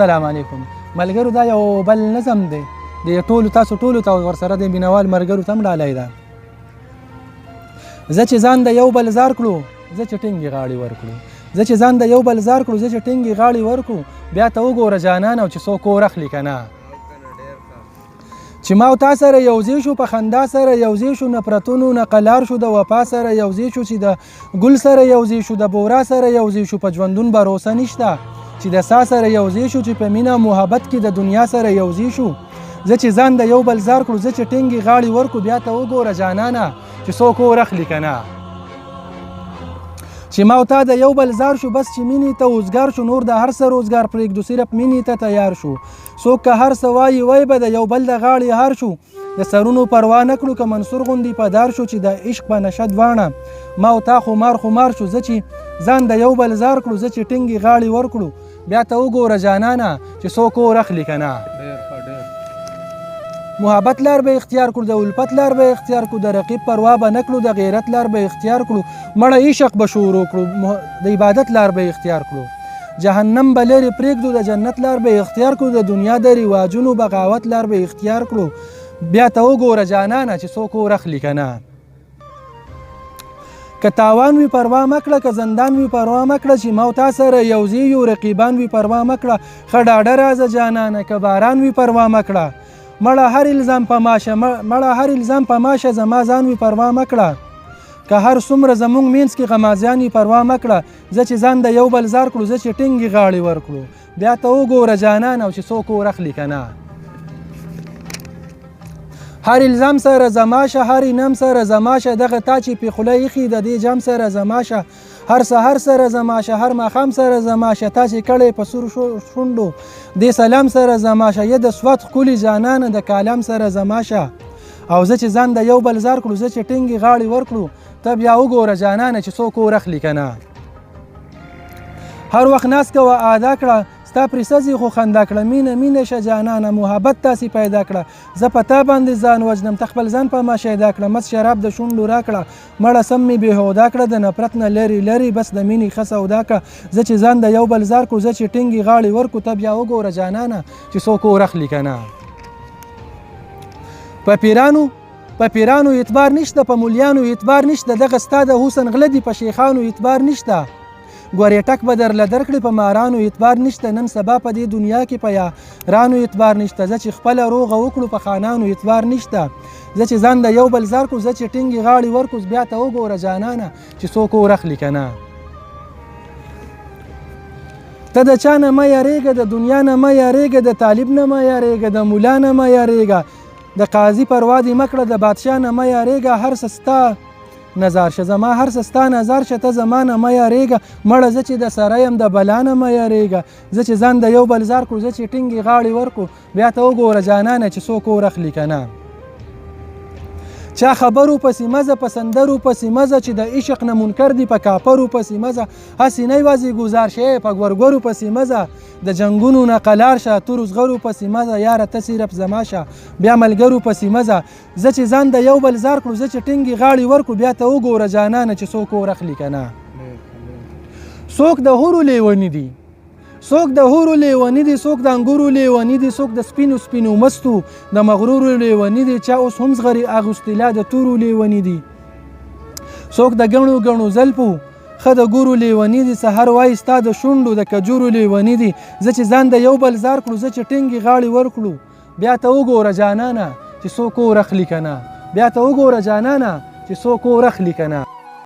السلام علیکم. ملګرو دا یو بل نظم دی د تاسو ټولو ته ورسره د مینوال ملګرو ته هم ډالۍ ده. زه چې ځان د یو بل زار کړو زه چې ټینګې غاړې ورکړو، زه چې ځان د یو بل زار کړو زه چې ټینګې غاړې ورکړو، بیا ته وګوره جانانه چې څوک اور اخلي که نه. چې ما او تا سره یوځای شو په خندا سره یوځای شو، نفرتونو نه قلار شو، د وفا سره یوځای شو، چې د ګل سره یوځای شو، د بورا سره یوځای شو، په ژوندون بروسه نشته، چې د سا سره یوځای شو، چې په مینه محبت کې د دنیا سره یوځای شو. زه چې ځان د یو بل زار کړو زه چې ټینګې غاړې ورکړو، بیا ته وګوره جانانه چې څوک اور اخلي که نه. چې ما او تا د یو بل زار شو بس چې مینې ته اوزګار شو، نور د هر څه روزګار پرېږدو صرف مینې ته تیار شو. څوک که هر څه وایي وای به د یو بل د غاړې هار شو، د سرونو پروا نه کړو که منصور غوندې په دار شو، چې د عشق په نشه دواړه ما او تا خمار شو. زه چې ځان د یو بل زار کړو زه چې ټینګې غاړې ورکړو، بیا ته وګوره جانانه چې څوک اور اخلي که نه. محبت لار به اختیار کړو، د الفت لار به اختیار کړو، د رقیب پروا به نه کړو، د غیرت لار به اختیار کړو، مړه عشق به شروع کړو، د عبادت لار به اختیار کړو، جهنم به لرې پرېږدو، د جنت لار به اختیار کړو، د دنیا د رواجونو بغاوت لار به اختیار کړو، بیا ته وګوره جانانه چې څوک اور اخلي که نه. که تاوان وي پروا مه کړه، که زندان وي پروا مه کړه، چې ما او تا سره یوځای یو، رقیبان وي پروا مه کړه، ښه ډاډه راځه جانانه که باران وي پروا مه کړه، مړه هر الزام په ماشه زما ځان وي پروا مه کړه، که هر څومره زموږ مینځ کې غمازیان وي پروا مه کړه. زه چې ځان د یو بل زار کړو زه چې ټینګې غاړې ورکړو، بیا ته وګوره جانانه چې څوک اور اخلي که نه. هر الزام سره زماشه، هر انعام سره زماشه، دغه تا چې پې خوله ایښي د دې جام سره زماشه، هر سحر سره زماشه، هر ماښام سره زماشه، تا چې کړی په سور شونډو دې سلام سره زماشه، یه د صفت ښکلي جانانه د کالام سره زماشه. او زه چې ځان د یو بل زار کړو زه چې ټینګې غاړې ورکړو، ته بیا وګوره جانانه چې څوک اور اخلي که نه. هر وخت ناست کوه ادا کړه ستا پرې سزي خو خندا کړه، مینه شه جانانه محبت تاسې پیدا کړه، زه په تا باندې ځان وژنم ته خپل ځان په ما شیدا کړه، مس شراب د شونډو را کړه، مړه سم مې بېهودا کړه، د نفرت نه لرې بس د مینې ښه سودا کړه. زه چې ځان د یو بل زار کړو زه چې ټینګې غاړې ورکړو، ته بیا وګوره جانانه چې څوک اور اخلي که نه. په پیرانو اعتبار نشته، په مولیانو اعتبار نشته، دغه ستا د حسن غله دي په شیخانو اعتبار نشته، ګورې ټک به درله درکړې په مارانو اعتبار نشته، نن سبا په دې دنیا کې په یارانو اعتبار نشته، زه چې خپله روغه وکړو په خانانو اعتبار نشته، زه چې ځان د یو بل زار کړو زه چې ټینګې غاړې ورکړو، بیا ته وګوره جانانه چې څوک اور اخلي که نه. ته د چا نه مه یارېږه، د دنیا نه مه یارېږه، د طالب نه مه یارېږه، د ملا نه مه یارېږه، د قاضي پروا دې مه کړه، د بادشاه نه مه یارېږه، هر څه ستا نظر شه زما هر څه ستا نظر شه، ته زما نه مه یارېږه، مړه زه چې د سره یم د بلا نه مه یارېږه، زه چې ځان د یو بل زار کړو زه چې ټینګې غاړې ورکړو، بیا ته وګوره جانانه چې څوک اور اخلي که نه. چا خبرو پسې مزه، په سندرو پسې مزه، چې د عشق نه منکر دي په کاپرو پسې مزه، هسې نه یوازې ګزار شی په ګورګورو پسې مزه، د جنګونو نه قلار شه تورو زغرو پسې مزه، یاره ته صرف زما شه بیا ملګرو پسې مزه. زه چې ځان د یو بل زار کړو زه چې ټینګې غاړې ورکړو، بیا ته وګوره جانانه چې څوک اور اخلي که نه. څوک د حورو لیوني دي، څوک د حورو لیوني دي، څوک د انګورو لیوني دي، څوک د سپینو مستو د مغرورو لیوني دي، چا اوس هم زغرې اغوستې لا د تورو لیوني دي، څوک د ګڼو زلفو ښه د ګورو لیوني دي، سحر وایي ستا د شونډو د کجورو لیوني دي. زه چې ځان د یو بل زار کړو زه چې ټینګې غاړې ورکړو، بیا ته وګوره جانانه چې څوک اور اخلي که نه، بیا ته وګوره جانانه چې څوک اور اخلي که نه.